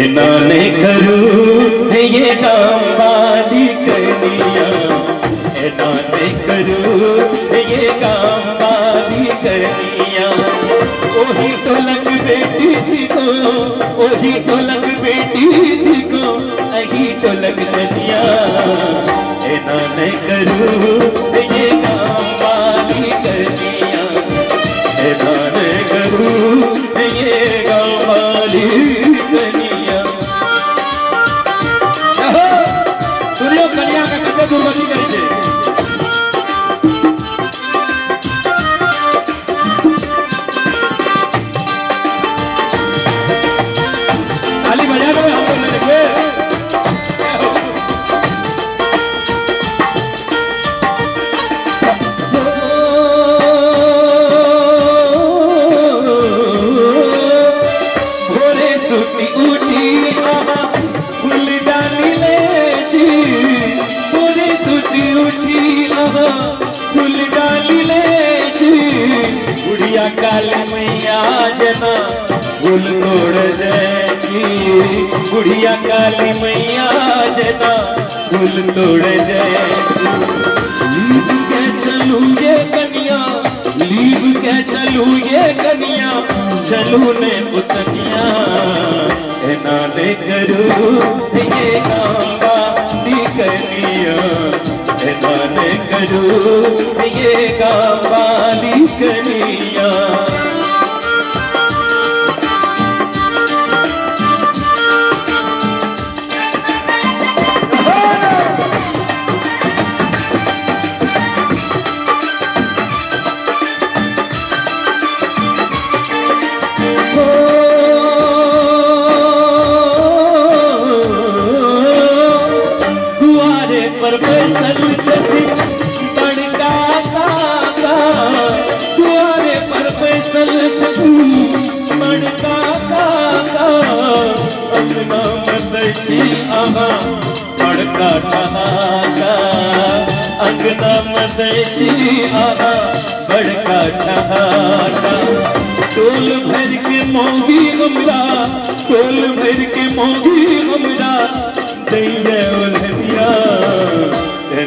नाने करू ये काम वाली कनिया, नाने करू ये काम वाली कनिया। ओही ढोलक बेटी थी को, ओही ढोलक बेटी थी को, अही ढोलक कनिया। नाने करू ये काम वाली कनिया, नाने करू ये काम वाली कनिया। कन्या का कते दुर्गति करे छे। ताली बजा दो हमको मेरे पे। भोरे सुती उठी आवा फूल डाली ले छी, उठी आवा फूल डाली ले छी। बुढ़िया काली मैया जना फूल तोड़ जाए छी, बुढ़िया काली मैया जना फूल तोड़ जाए छी। लीब के चलू ये कनिया, लीब के चलू ये कनिया, चलू ने पुतनिया। नाने करू ये काम वाली कनिया, नाने करू ये काम वाली कनिया। पर बैसल छथि बड़का काका, द्वारे पर बैसल छथि बड़का काका। अंगना में बैठी आहा बड़का ठहाका, अंगना में बैठी आहा बड़का ठहाका। टोल भर के मोगी हमरा, टोल भर के मोगी हमरा, दैया उल्हनिया।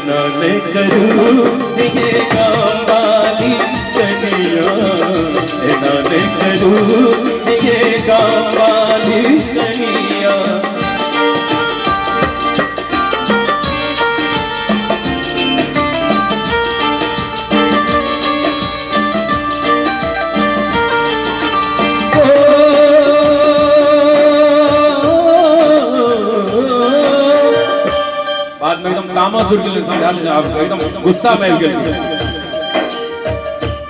नाने करू ये काम वाली कनिया, नाने करू ये काम वाली कनिया। बाद में एकदम कामासुर के समझा आपको एकदम गुस्सा में गए।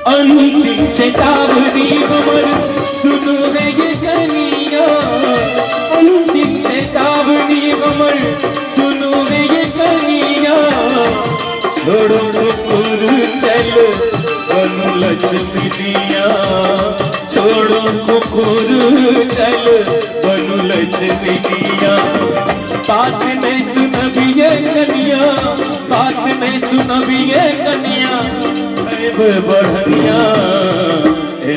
अंतिम चेतावनी हमर सुनो है ये कनिया, अंतिम चेतावनी हमर सुनो है ये कनिया। छोड़ो कुकुर चल बनु लक्ष्मीनिया, छोड़ो कुकुर चल बनु लक्ष्मीनिया। बात नहीं सुनबिए कनिया, बात नहीं सुनबिए कनिया, बढ़निया।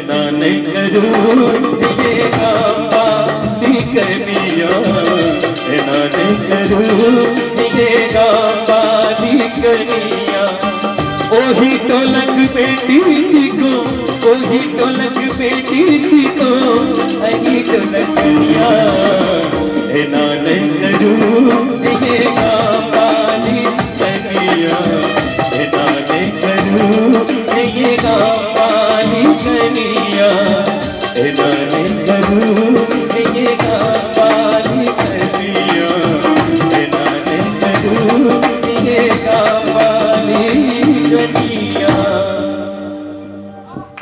नाने करू ये काम वाली कनिया, नाने करू ये काम वाली कनिया। ओही ढोलक बेटी थी को, ओही ढोलक बेटी थी को, अही ढोलक कनिया। नाने करू ये काम वाली कनिया, नाने करू ये काम वाली कनिया, नाने